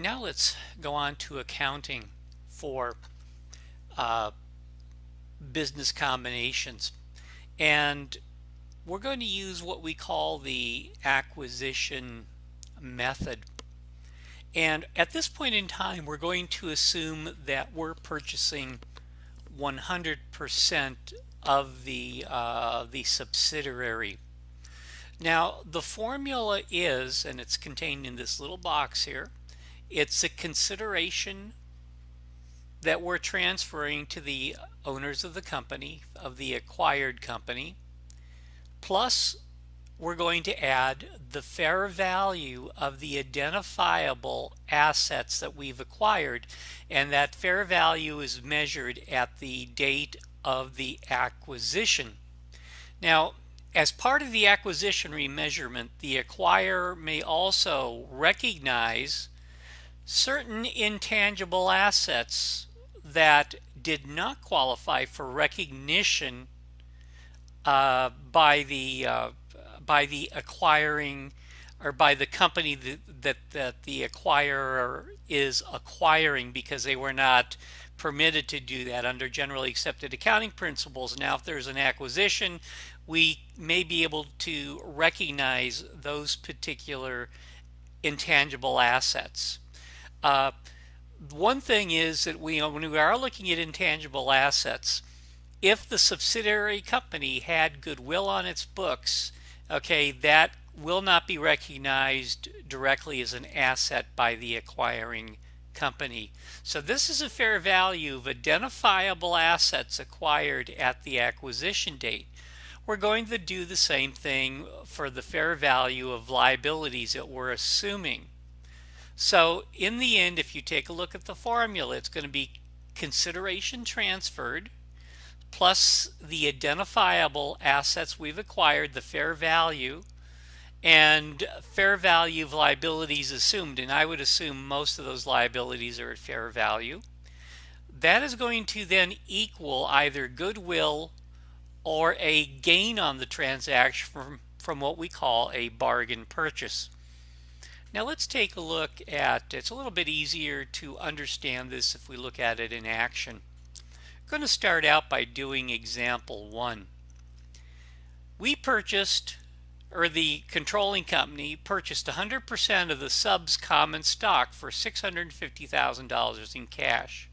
Now let's go on to accounting for uh, business combinations. And we're going to use what we call the acquisition method. And at this point in time, we're going to assume that we're purchasing 100% of the subsidiary. Now, the formula is, and it's contained in this little box here, it's a consideration that we're transferring to the owners of the company, of the acquired company, plus we're going to add the fair value of the identifiable assets that we've acquired, and that fair value is measured at the date of the acquisition. Now, as part of the acquisition remeasurement, the acquirer may also recognize certain intangible assets that did not qualify for recognition by the acquiring, or by the company that the acquirer is acquiring, because they were not permitted to do that under generally accepted accounting principles. Now, if there's an acquisition, we may be able to recognize those particular intangible assets. Uh, One thing is that when we are looking at intangible assets, if the subsidiary company had goodwill on its books, okay, that will not be recognized directly as an asset by the acquiring company. So this is a fair value of identifiable assets acquired at the acquisition date. We're going to do the same thing for the fair value of liabilities that we're assuming. So in the end, if you take a look at the formula, it's going to be consideration transferred plus the identifiable assets we've acquired, the fair value, and fair value of liabilities assumed. And I would assume most of those liabilities are at fair value. That is going to then equal either goodwill or a gain on the transaction from what we call a bargain purchase. Now let's take a look at, it's a little bit easier to understand this if we look at it in action. I'm going to start out by doing example 1. We purchased, or the controlling company purchased 100% of the sub's common stock for $650,000 in cash.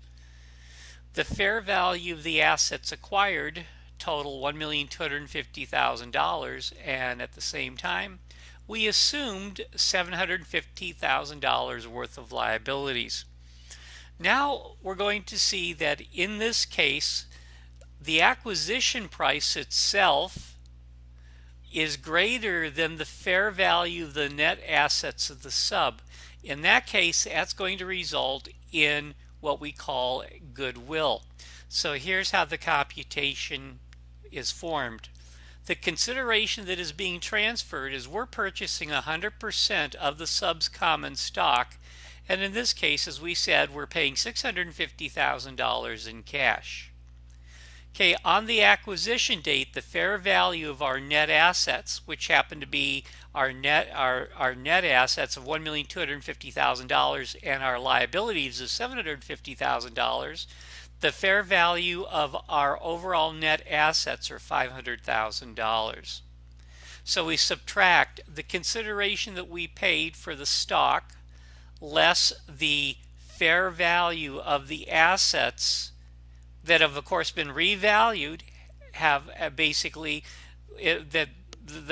The fair value of the assets acquired total $1,250,000, and at the same time, we assumed $750,000 worth of liabilities. Now we're going to see that in this case, the acquisition price itself is greater than the fair value of the net assets of the sub. In that case, that's going to result in what we call goodwill. So here's how the computation is formed. The consideration that is being transferred is we're purchasing 100% of the sub's common stock, and in this case, as we said, we're paying $650,000 in cash. Okay, on the acquisition date, the fair value of our net assets, which happen to be our net assets of $1,250,000 and our liabilities of $750,000, the fair value of our overall net assets are $500,000. So we subtract the consideration that we paid for the stock less the fair value of the assets that have of course been revalued, have basically that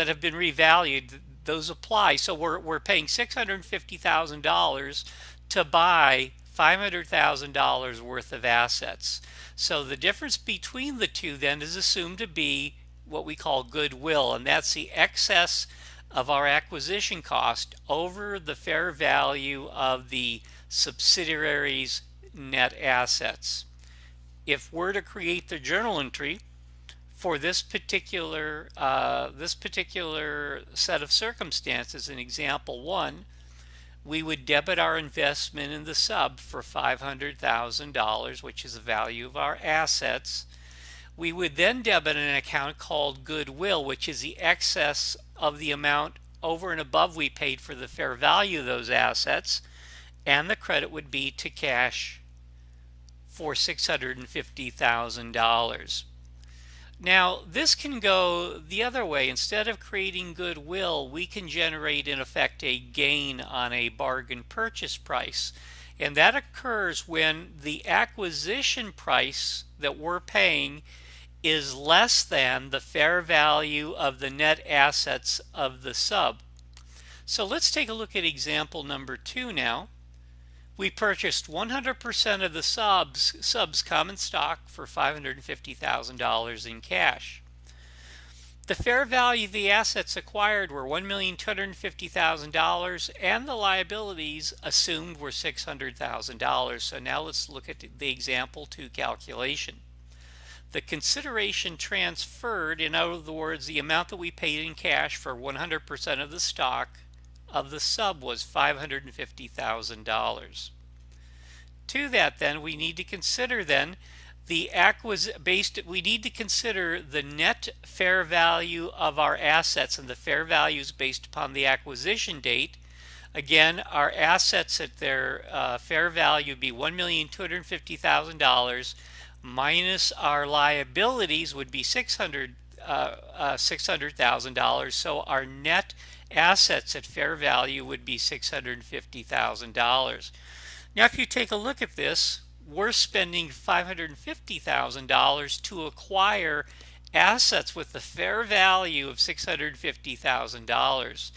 have been revalued. Those apply. So we're paying $650,000 to buy $500,000 worth of assets. So the difference between the two then is assumed to be what we call goodwill, and that's the excess of our acquisition cost over the fair value of the subsidiary's net assets. If we're to create the journal entry for this particular set of circumstances in example 1, we would debit our investment in the sub for $500,000, which is the value of our assets. We would then debit an account called goodwill, which is the excess of the amount over and above we paid for the fair value of those assets. and the credit would be to cash for $650,000. Now, this can go the other way. Instead of creating goodwill, we can generate, in effect, a gain on a bargain purchase price. And that occurs when the acquisition price that we're paying is less than the fair value of the net assets of the sub. So let's take a look at example number 2 now. We purchased 100% of the subs common stock for $550,000 in cash. The fair value of the assets acquired were $1,250,000 and the liabilities assumed were $600,000. So now let's look at the example 2 calculation. The consideration transferred, in other words, the amount that we paid in cash for 100% of the stock of the sub, was $550,000. To that, then, we need to consider then the we need to consider the net fair value of our assets, and the fair value is based upon the acquisition date. Again, our assets at their fair value would be $1,250,000 minus our liabilities would be $600,000. So our net assets at fair value would be $650,000. Now, if you take a look at this, we're spending $550,000 to acquire assets with the fair value of $650,000.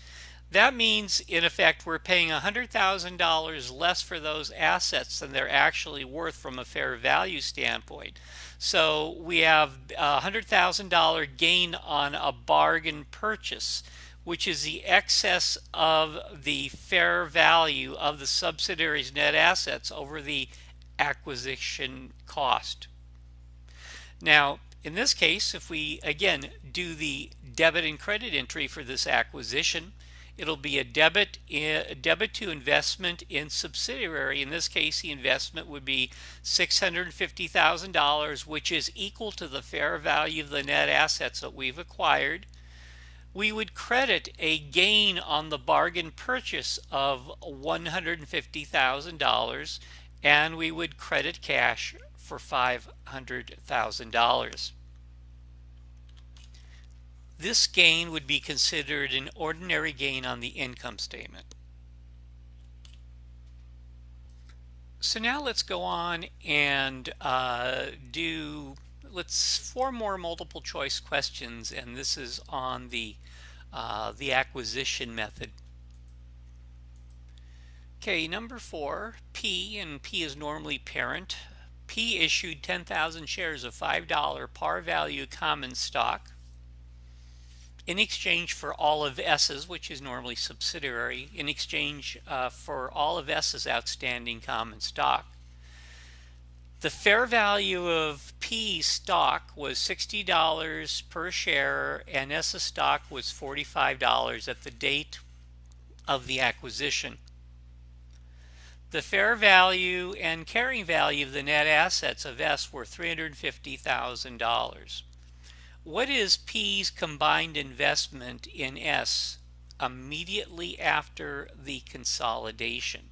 That means, in effect, we're paying $100,000 less for those assets than they're actually worth from a fair value standpoint. So we have a $100,000 gain on a bargain purchase, which is the excess of the fair value of the subsidiary's net assets over the acquisition cost. Now, in this case, if we again do the debit and credit entry for this acquisition, it'll be a debit to investment in subsidiary. In this case, the investment would be $650,000, which is equal to the fair value of the net assets that we've acquired. We would credit a gain on the bargain purchase of $150,000, and we would credit cash for $500,000. This gain would be considered an ordinary gain on the income statement. So now let's go on and do 4 more multiple choice questions, and this is on the acquisition method. Okay, number 4, P, and P is normally parent. P issued 10,000 shares of $5 par value common stock in exchange for all of S's, which is normally subsidiary, in exchange for all of S's outstanding common stock. The fair value of P stock was $60 per share, and S's stock was $45 at the date of the acquisition. The fair value and carrying value of the net assets of S were $350,000. What is P's combined investment in S immediately after the consolidation?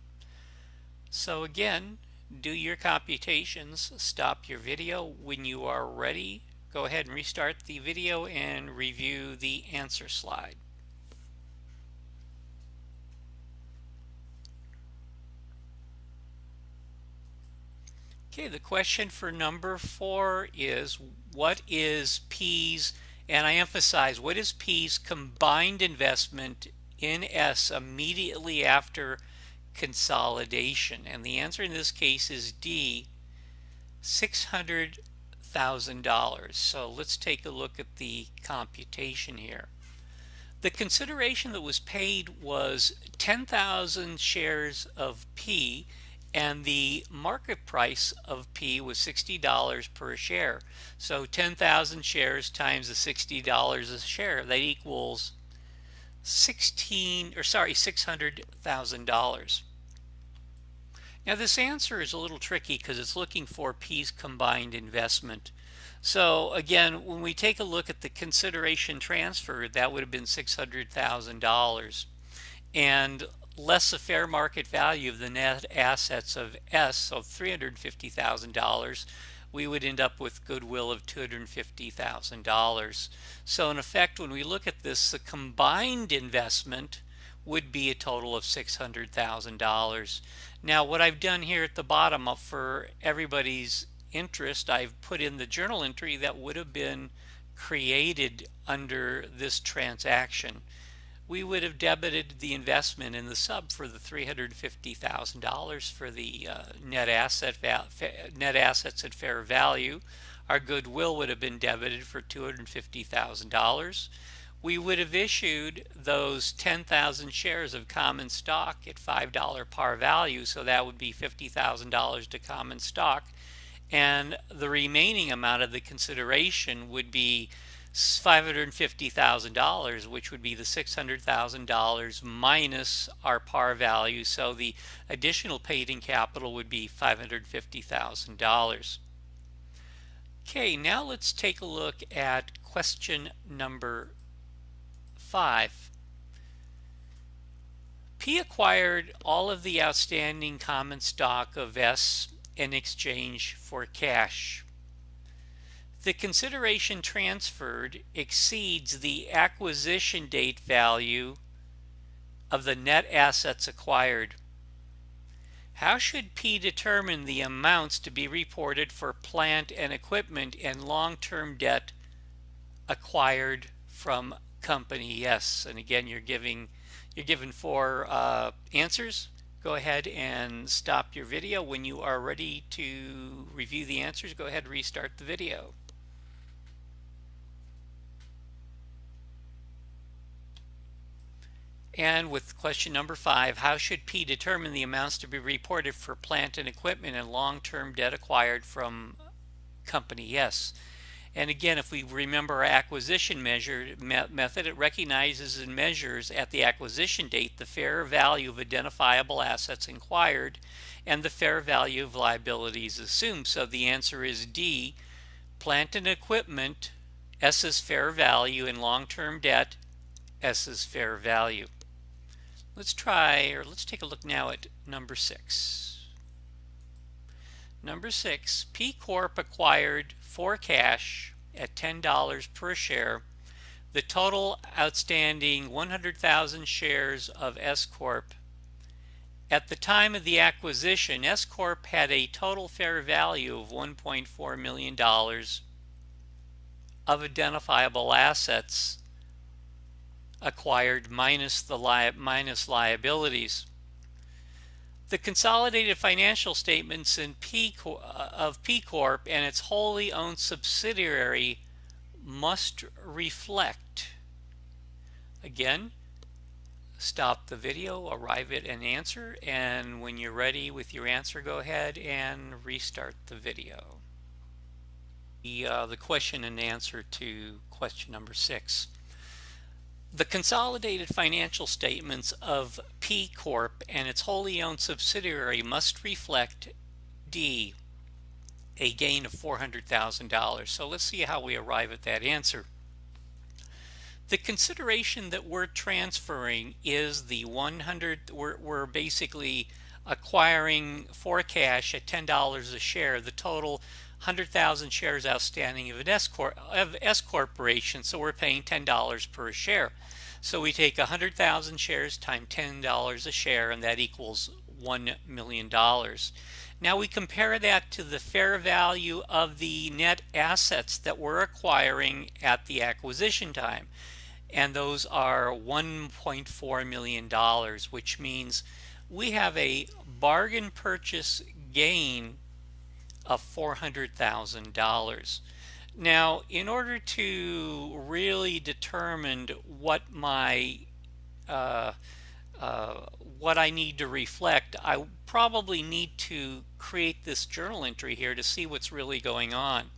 So again, do your computations, stop your video. When you are ready, go ahead and restart the video and review the answer slide. Okay, the question for number 4 is, what is P's, and I emphasize, what is P's combined investment in S immediately after consolidation? And the answer in this case is D, $600,000. So let's take a look at the computation here. The consideration that was paid was 10,000 shares of P, and the market price of P was $60 per share. So 10,000 shares times the $60 a share, that equals $600,000. Now this answer is a little tricky because it's looking for P's combined investment. So again, when we take a look at the consideration transfer, that would have been $600,000. And less the fair market value of the net assets of S of $350,000, we would end up with goodwill of $250,000. So in effect, when we look at this, the combined investment would be a total of $600,000. Now, what I've done here at the bottom for everybody's interest, I've put in the journal entry that would have been created under this transaction. We would have debited the investment in the sub for the $350,000 for the net assets at fair value. Our goodwill would have been debited for $250,000. We would have issued those 10,000 shares of common stock at $5 par value, so that would be $50,000 to common stock, and the remaining amount of the consideration would be $550,000, which would be the $600,000 minus our par value, so the additional paid-in capital would be $550,000. Okay, now let's take a look at question number 5. P acquired all of the outstanding common stock of S in exchange for cash. The consideration transferred exceeds the acquisition date value of the net assets acquired. How should P determine the amounts to be reported for plant and equipment and long-term debt acquired from company S? And again, you're given 4 answers. Go ahead and stop your video. When you are ready to review the answers, go ahead and restart the video. And with question number 5, how should P determine the amounts to be reported for plant and equipment and long-term debt acquired from company S? And again, if we remember our acquisition method, it recognizes and measures at the acquisition date the fair value of identifiable assets acquired and the fair value of liabilities assumed. So the answer is D, plant and equipment, S's fair value, and long-term debt, S's fair value. Let's take a look now at number 6. Number 6, P Corp acquired for cash at $10 per share the total outstanding 100,000 shares of S Corp. At the time of the acquisition, S Corp had a total fair value of $1.4 million of identifiable assets acquired minus liabilities. The consolidated financial statements of P Corp and its wholly owned subsidiary must reflect. Again, stop the video, arrive at an answer, and when you're ready with your answer, go ahead and restart the video. The question and answer to question number 6. The consolidated financial statements of P Corp and its wholly owned subsidiary must reflect D, a gain of $400,000. So let's see how we arrive at that answer. The consideration that we're transferring is the we're basically acquiring for cash at $10 a share the total 100,000 shares outstanding of S Corporation, so we're paying $10 per share. So we take 100,000 shares times $10 a share, and that equals $1 million. Now we compare that to the fair value of the net assets that we're acquiring at the acquisition time, and those are $1.4 million, which means we have a bargain purchase gain of $400,000. Now, in order to really determine what what I need to reflect, I probably need to create this journal entry here to see what's really going on.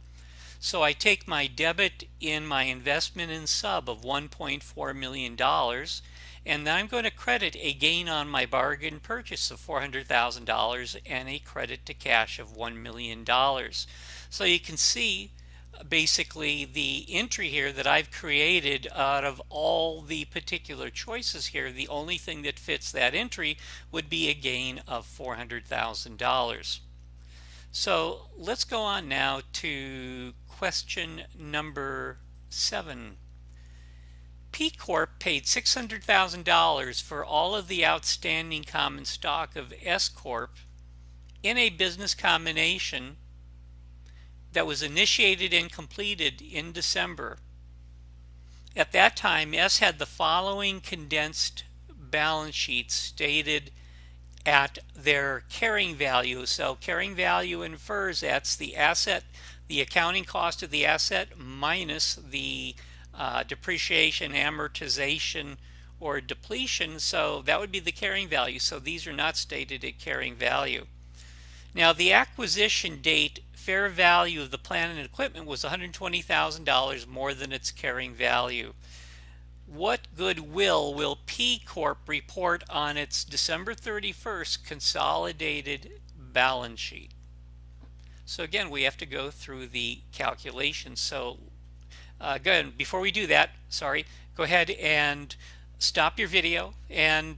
So I take my debit in my investment in sub of $1.4 million, and then I'm going to credit a gain on my bargain purchase of $400,000 and a credit to cash of $1 million. So you can see basically the entry here that I've created out of all the particular choices here, the only thing that fits that entry would be a gain of $400,000. So let's go on now to question number 7. P Corp paid $600,000 for all of the outstanding common stock of S Corp in a business combination that was initiated and completed in December. At that time, S had the following condensed balance sheet stated at their carrying value. So carrying value infers that's the asset, the accounting cost of the asset minus the depreciation, amortization, or depletion. So that would be the carrying value. So these are not stated at carrying value. Now the acquisition date fair value of the plant and equipment was $120,000 more than its carrying value. What goodwill will P Corp report on its December 31st consolidated balance sheet? So again, we have to go through the calculations. So go ahead, before we do that, go ahead and stop your video and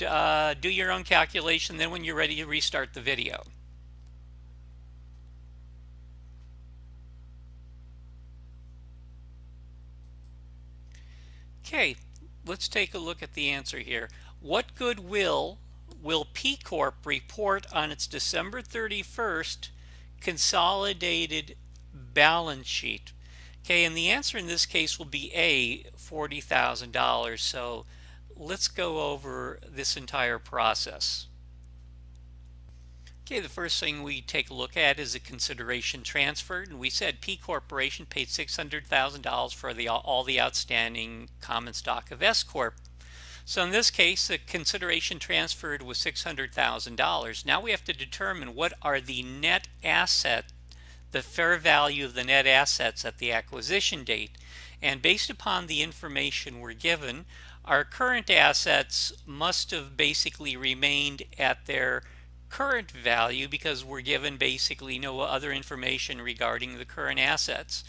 do your own calculation. Then when you're ready, you restart the video. Okay, let's take a look at the answer here. What goodwill will P Corp report on its December 31st consolidated balance sheet? Okay, and the answer in this case will be A, $40,000. So let's go over this entire process. Okay, the first thing we take a look at is a consideration transferred, and we said P Corporation paid $600,000 for all the outstanding common stock of S Corp. So in this case, the consideration transferred was $600,000. Now we have to determine what are the net asset, the fair value of the net assets at the acquisition date. And based upon the information we're given, our current assets must have basically remained at their current value because we're given basically no other information regarding the current assets.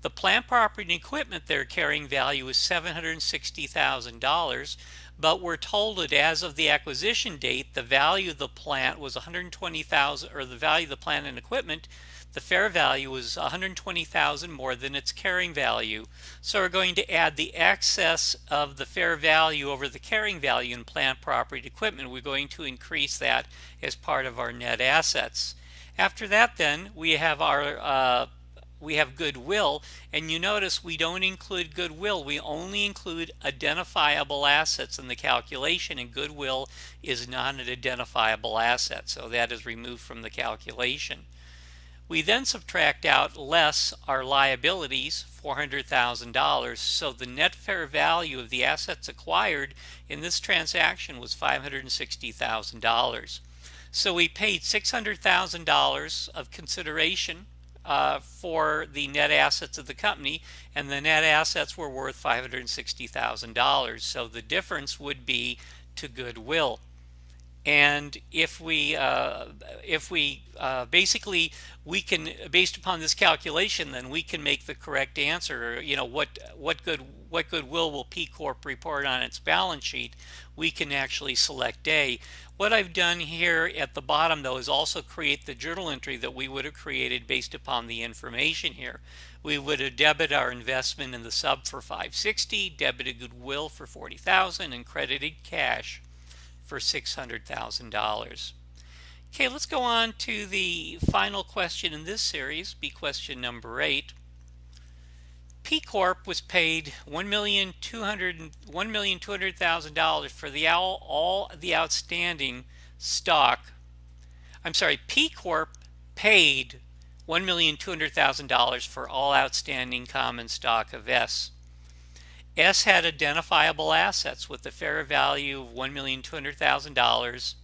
The plant, property, and equipment, their carrying value is $760,000, but we're told that as of the acquisition date, the value of the plant was $120,000, or the value of the plant and equipment, the fair value was $120,000 more than its carrying value. So we're going to add the excess of the fair value over the carrying value in plant, property, and equipment. We're going to increase that as part of our net assets. After that, then we have our goodwill, and you notice we don't include goodwill. We only include identifiable assets in the calculation, and goodwill is not an identifiable asset, so that is removed from the calculation. We then subtract out less our liabilities, $400,000, so the net fair value of the assets acquired in this transaction was $560,000. So we paid $600,000 of consideration for the net assets of the company, and the net assets were worth $560,000. So the difference would be to goodwill. And if we basically, we can, based upon this calculation, then we can make the correct answer. You know, what goodwill will P Corp report on its balance sheet? We can actually select A. What I've done here at the bottom, though, is also create the journal entry that we would have created based upon the information here. We would have debited our investment in the sub for $560, debited goodwill for $40,000, and credited cash for $600,000. Okay, let's go on to the final question in this series, be question number 8. P Corp was paid $1,200,000 for all the outstanding stock. I'm sorry, P Corp paid $1,200,000 for all outstanding common stock of S. S had identifiable assets with a fair value of $1,200,000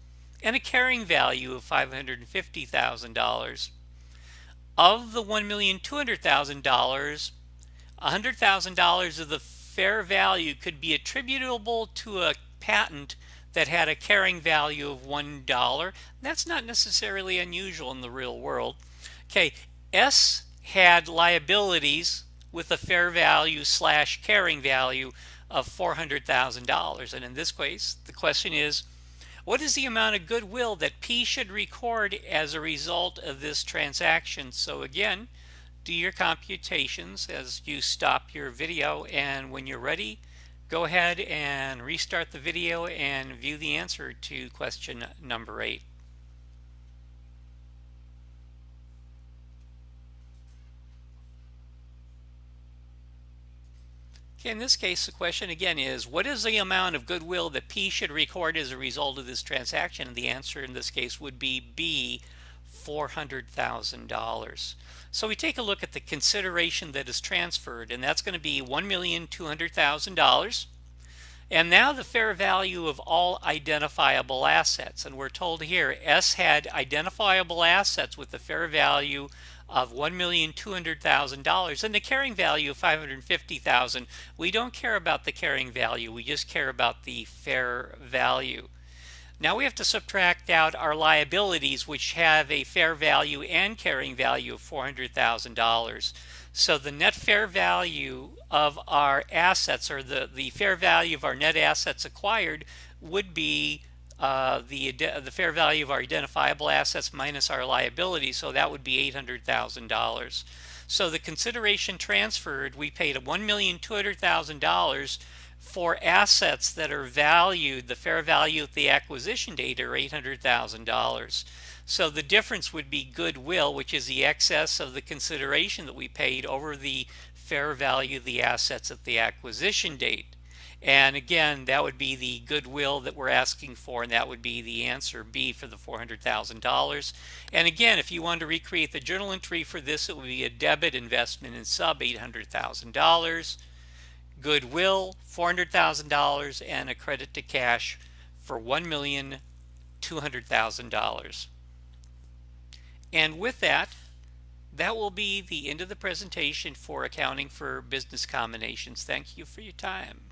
and a carrying value of $550,000. Of the $1,200,000, $100,000 of the fair value could be attributable to a patent that had a carrying value of $1. That's not necessarily unusual in the real world. Okay, S had liabilities with a fair value slash carrying value of $400,000. And in this case, the question is, what is the amount of goodwill that P should record as a result of this transaction? So again, do your computations as you stop your video, and when you're ready, go ahead and restart the video and view the answer to question number 8. Okay, in this case, the question again is, what is the amount of goodwill that P should record as a result of this transaction? And the answer in this case would be B, $400,000. So we take a look at the consideration that is transferred, and that's going to be $1,200,000. And now the fair value of all identifiable assets. And we're told here S had identifiable assets with the fair value of $1,200,000 and the carrying value of $550,000. We don't care about the carrying value, we just care about the fair value. Now we have to subtract out our liabilities, which have a fair value and carrying value of $400,000. So the net fair value of our assets, or the fair value of our net assets acquired, would be the fair value of our identifiable assets minus our liabilities. So that would be $800,000. So the consideration transferred, we paid $1,200,000 for assets that are valued, the fair value at the acquisition date, are $800,000. So the difference would be goodwill, which is the excess of the consideration that we paid over the fair value of the assets at the acquisition date. And again, that would be the goodwill that we're asking for, and that would be the answer B for the $400,000. And again, if you wanted to recreate the journal entry for this, it would be a debit investment in sub $800,000, goodwill $400,000, and a credit to cash for $1,200,000. And with that, that will be the end of the presentation for accounting for business combinations. Thank you for your time.